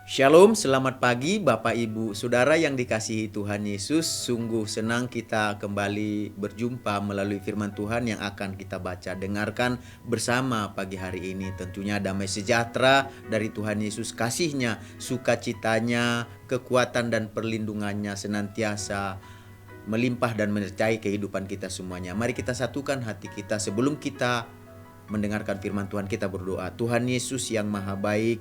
Shalom, selamat pagi Bapak Ibu Saudara yang dikasihi Tuhan Yesus. Sungguh senang kita kembali berjumpa melalui firman Tuhan yang akan kita baca dengarkan bersama pagi hari ini. Tentunya damai sejahtera dari Tuhan Yesus, kasih-Nya, sukacitanya, kekuatan dan perlindungannya senantiasa melimpah dan menyertai kehidupan kita semuanya. Mari kita satukan hati kita sebelum kita mendengarkan firman Tuhan. Kita berdoa. Tuhan Yesus yang maha baik,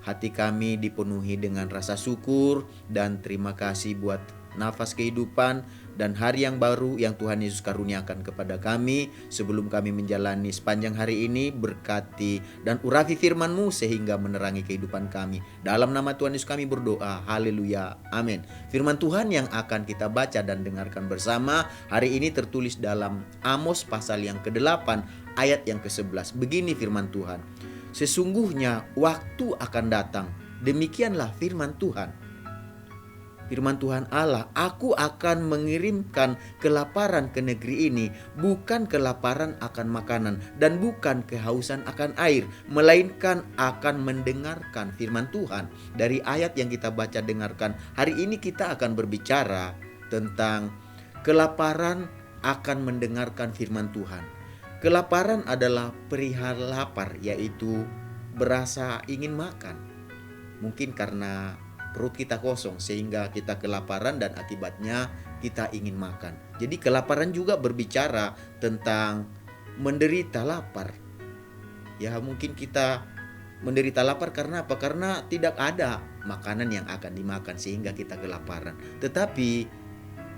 hati kami dipenuhi dengan rasa syukur dan terima kasih buat nafas kehidupan dan hari yang baru yang Tuhan Yesus karuniakan kepada kami. Sebelum kami menjalani sepanjang hari ini, berkati dan urapi firman-Mu sehingga menerangi kehidupan kami. Dalam nama Tuhan Yesus kami berdoa, haleluya, amin. Firman Tuhan yang akan kita baca dan dengarkan bersama hari ini tertulis dalam Amos pasal yang ke-8 ayat yang ke-11. Begini firman Tuhan. Sesungguhnya waktu akan datang, demikianlah firman Tuhan. Firman Tuhan Allah, aku akan mengirimkan kelaparan ke negeri ini, bukan kelaparan akan makanan dan bukan kehausan akan air, melainkan akan mendengarkan firman Tuhan. Dari ayat yang kita baca dengarkan, hari ini kita akan berbicara tentang kelaparan akan mendengarkan firman Tuhan. Kelaparan adalah perihal lapar, yaitu berasa ingin makan. Mungkin karena perut kita kosong sehingga kita kelaparan dan akibatnya kita ingin makan. Jadi kelaparan juga berbicara tentang menderita lapar. Ya mungkin kita menderita lapar karena apa? Karena tidak ada makanan yang akan dimakan sehingga kita kelaparan. Tetapi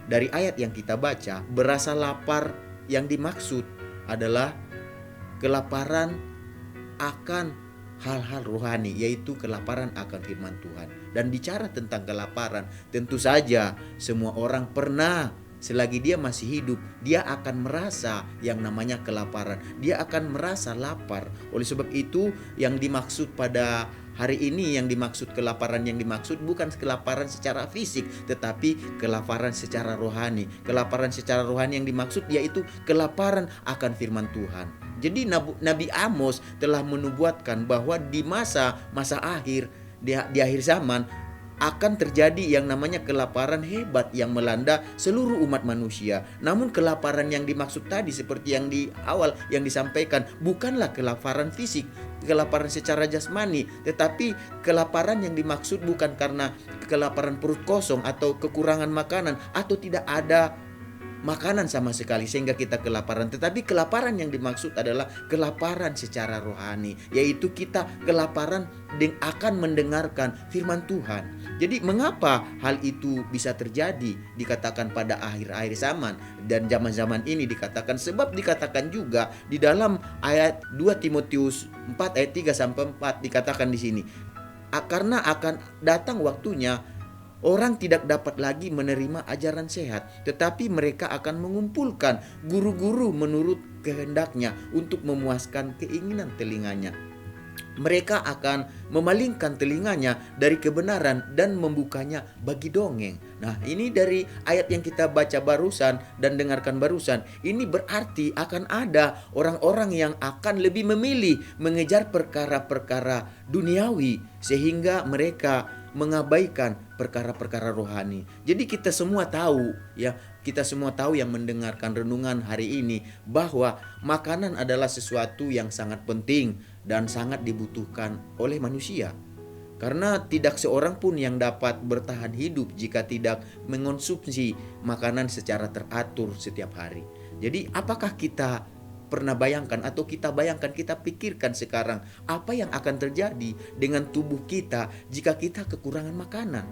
dari ayat yang kita baca, berasa lapar yang dimaksud adalah kelaparan akan hal-hal rohani, yaitu kelaparan akan firman Tuhan. Dan bicara tentang kelaparan, tentu saja semua orang pernah, selagi dia masih hidup, dia akan merasa yang namanya kelaparan. Dia akan merasa lapar. Oleh sebab itu yang dimaksud pada hari ini, yang dimaksud kelaparan yang dimaksud bukan kelaparan secara fisik, tetapi kelaparan secara rohani. Kelaparan secara rohani yang dimaksud yaitu kelaparan akan firman Tuhan. Jadi Nabi Amos telah menubuatkan bahwa di masa akhir, di akhir zaman akan terjadi yang namanya kelaparan hebat yang melanda seluruh umat manusia. Namun kelaparan yang dimaksud tadi seperti yang di awal yang disampaikan bukanlah kelaparan fisik, kelaparan secara jasmani, tetapi kelaparan yang dimaksud bukan karena kelaparan perut kosong atau kekurangan makanan atau tidak ada makanan sama sekali sehingga kita kelaparan, tetapi kelaparan yang dimaksud adalah kelaparan secara rohani, yaitu kita kelaparan akan mendengarkan firman Tuhan. Jadi mengapa hal itu bisa terjadi? Dikatakan pada akhir-akhir zaman dan zaman-zaman ini dikatakan, sebab dikatakan juga di dalam ayat 2 Timotius 4 ayat 3 sampai 4 dikatakan di sini, karena akan datang waktunya orang tidak dapat lagi menerima ajaran sehat, tetapi mereka akan mengumpulkan guru-guru menurut kehendaknya untuk memuaskan keinginan telinganya. Mereka akan memalingkan telinganya dari kebenaran dan membukanya bagi dongeng. Nah, ini dari ayat yang kita baca barusan dan dengarkan barusan. Ini berarti akan ada orang-orang yang akan lebih memilih mengejar perkara-perkara duniawi sehingga mereka mengabaikan perkara-perkara rohani. Jadi kita semua tahu ya, kita semua tahu yang mendengarkan renungan hari ini bahwa makanan adalah sesuatu yang sangat penting dan sangat dibutuhkan oleh manusia. Karena tidak seorang pun yang dapat bertahan hidup jika tidak mengonsumsi makanan secara teratur setiap hari. Jadi apakah kita pernah bayangkan atau kita bayangkan, kita pikirkan sekarang apa yang akan terjadi dengan tubuh kita jika kita kekurangan makanan?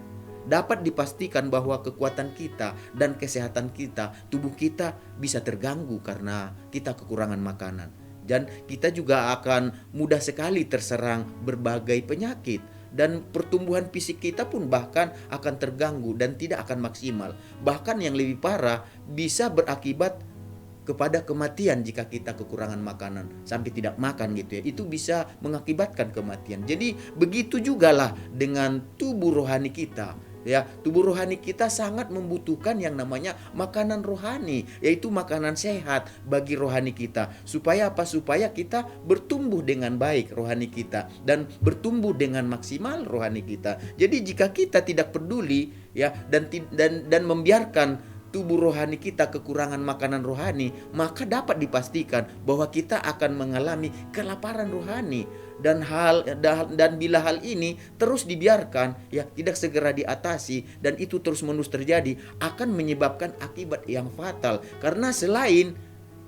Dapat dipastikan bahwa kekuatan kita dan kesehatan kita, tubuh kita bisa terganggu karena kita kekurangan makanan. Dan kita juga akan mudah sekali terserang berbagai penyakit. Dan pertumbuhan fisik kita pun bahkan akan terganggu dan tidak akan maksimal. Bahkan yang lebih parah bisa berakibat kepada kematian jika kita kekurangan makanan sampai tidak makan gitu ya. Itu bisa mengakibatkan kematian. Jadi begitu jugalah dengan tubuh rohani kita. Ya, tubuh rohani kita sangat membutuhkan yang namanya makanan rohani, yaitu makanan sehat bagi rohani kita. Supaya apa? Supaya kita bertumbuh dengan baik rohani kita dan bertumbuh dengan maksimal rohani kita. Jadi jika kita tidak peduli ya dan membiarkan tubuh rohani kita kekurangan makanan rohani, maka dapat dipastikan bahwa kita akan mengalami kelaparan rohani. Dan bila hal ini terus dibiarkan, ya tidak segera diatasi, dan itu terus-menerus terjadi, akan menyebabkan akibat yang fatal. Karena selain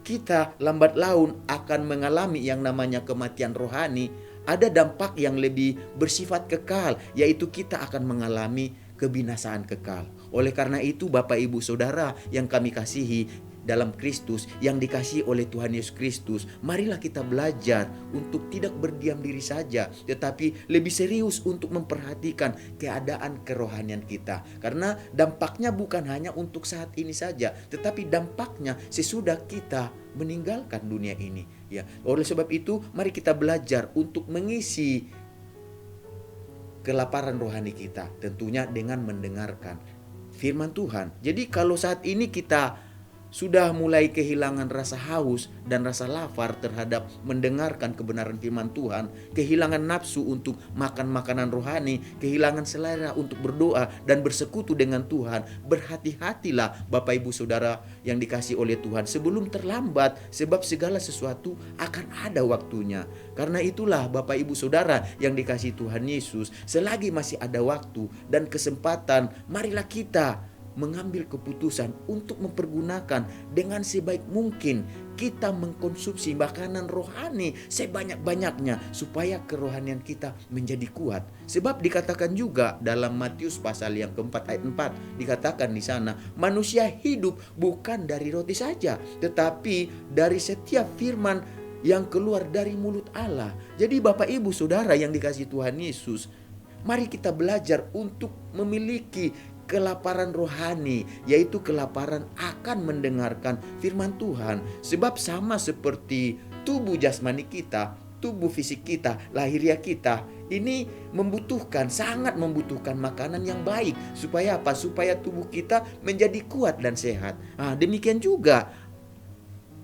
kita lambat laun akan mengalami yang namanya kematian rohani, ada dampak yang lebih bersifat kekal, yaitu kita akan mengalami kebinasaan kekal. Oleh karena itu, Bapak Ibu Saudara yang kami kasihi dalam Kristus, yang dikasihi oleh Tuhan Yesus Kristus, marilah kita belajar untuk tidak berdiam diri saja, tetapi lebih serius untuk memperhatikan keadaan kerohanian kita. Karena dampaknya bukan hanya untuk saat ini saja, tetapi dampaknya sesudah kita meninggalkan dunia ini. Ya, oleh sebab itu, mari kita belajar untuk mengisi kelaparan rohani kita, tentunya dengan mendengarkan firman Tuhan. Jadi kalau saat ini kita sudah mulai kehilangan rasa haus dan rasa lapar terhadap mendengarkan kebenaran firman Tuhan, kehilangan nafsu untuk makan makanan rohani, kehilangan selera untuk berdoa dan bersekutu dengan Tuhan, berhati-hatilah Bapak Ibu Saudara yang dikasihi oleh Tuhan sebelum terlambat, sebab segala sesuatu akan ada waktunya. Karena itulah Bapak Ibu Saudara yang dikasihi Tuhan Yesus, selagi masih ada waktu dan kesempatan, marilah kita mengambil keputusan untuk mempergunakan dengan sebaik mungkin kita mengkonsumsi makanan rohani sebanyak-banyaknya supaya kerohanian kita menjadi kuat. Sebab dikatakan juga dalam Matius pasal yang keempat ayat 4, dikatakan di sana, manusia hidup bukan dari roti saja, tetapi dari setiap firman yang keluar dari mulut Allah. Jadi Bapak Ibu Saudara yang dikasihi Tuhan Yesus, mari kita belajar untuk memiliki kelaparan rohani, yaitu kelaparan akan mendengarkan firman Tuhan. Sebab sama seperti tubuh jasmani kita, tubuh fisik kita, lahiriah kita, ini sangat membutuhkan makanan yang baik. Supaya apa? Supaya tubuh kita menjadi kuat dan sehat. Demikian juga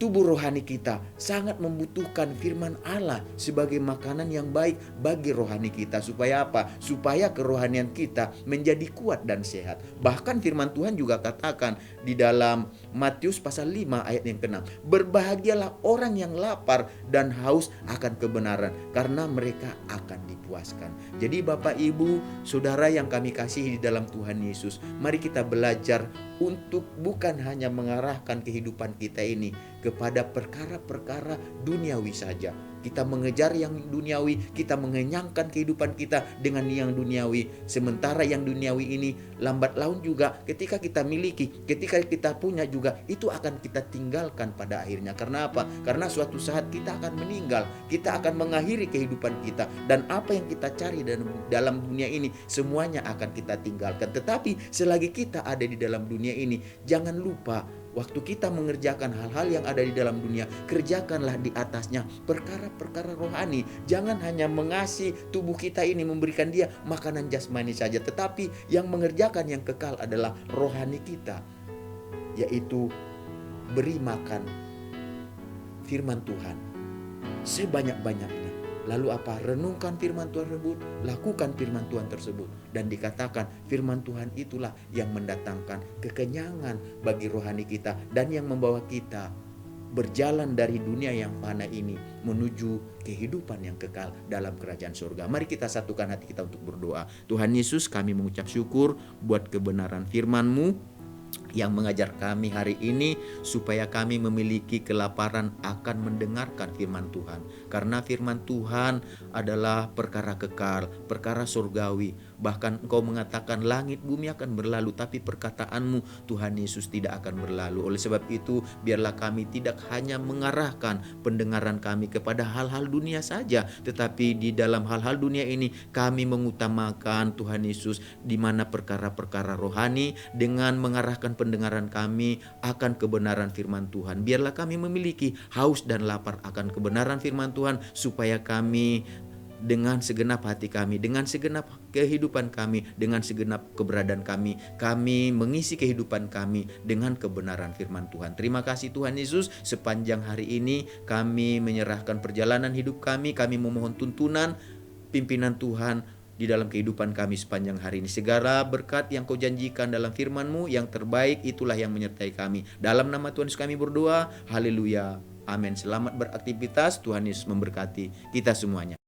tubuh rohani kita sangat membutuhkan firman Allah sebagai makanan yang baik bagi rohani kita. Supaya apa? Supaya kerohanian kita menjadi kuat dan sehat. Bahkan firman Tuhan juga katakan di dalam Matius pasal 5 ayat yang ke-6, berbahagialah orang yang lapar dan haus akan kebenaran, karena mereka akan dipuaskan. Jadi Bapak Ibu Saudara yang kami kasihi di dalam Tuhan Yesus, mari kita belajar untuk bukan hanya mengarahkan kehidupan kita ini kepada perkara-perkara duniawi saja. Kita mengejar yang duniawi, kita mengenyangkan kehidupan kita dengan yang duniawi. Sementara yang duniawi ini lambat laun juga ketika kita miliki, ketika kita punya juga, itu akan kita tinggalkan pada akhirnya. Karena apa? Karena suatu saat kita akan meninggal, kita akan mengakhiri kehidupan kita, dan apa yang kita cari dalam dunia ini semuanya akan kita tinggalkan. Tetapi selagi kita ada di dalam dunia ini, jangan lupa waktu kita mengerjakan hal-hal yang ada di dalam dunia, kerjakanlah di atasnya perkara-perkara rohani. Jangan hanya mengasihi tubuh kita ini, memberikan dia makanan jasmani saja, tetapi yang mengerjakan yang kekal adalah rohani kita, yaitu beri makan firman Tuhan sebanyak-banyaknya. Lalu apa? Renungkan firman Tuhan tersebut, lakukan firman Tuhan tersebut. Dan dikatakan firman Tuhan itulah yang mendatangkan kekenyangan bagi rohani kita, dan yang membawa kita berjalan dari dunia yang fana ini menuju kehidupan yang kekal dalam kerajaan surga. Mari kita satukan hati kita untuk berdoa. Tuhan Yesus, kami mengucap syukur buat kebenaran firman-Mu yang mengajar kami hari ini, supaya kami memiliki kelaparan akan mendengarkan firman Tuhan. Karena firman Tuhan adalah perkara kekal, perkara surgawi. Bahkan Engkau mengatakan langit bumi akan berlalu, tapi perkataanmu Tuhan Yesus tidak akan berlalu. Oleh sebab itu, biarlah kami tidak hanya mengarahkan pendengaran kami kepada hal-hal dunia saja, tetapi di dalam hal-hal dunia ini kami mengutamakan Tuhan Yesus, di mana perkara-perkara rohani, dengan mengarahkan pendengaran kami akan kebenaran firman Tuhan. Biarlah kami memiliki haus dan lapar akan kebenaran firman Tuhan, supaya kami dengan segenap hati kami, dengan segenap kehidupan kami, dengan segenap keberadaan kami. Kami mengisi kehidupan kami dengan kebenaran firman Tuhan. Terima kasih Tuhan Yesus, sepanjang hari ini kami menyerahkan perjalanan hidup kami memohon tuntunan, pimpinan Tuhan di dalam kehidupan kami sepanjang hari ini. Segala berkat yang kau janjikan dalam firman-Mu yang terbaik itulah yang menyertai kami. Dalam nama Tuhan Yesus kami berdoa, haleluya, amin. Selamat beraktivitas, Tuhan Yesus memberkati kita semuanya.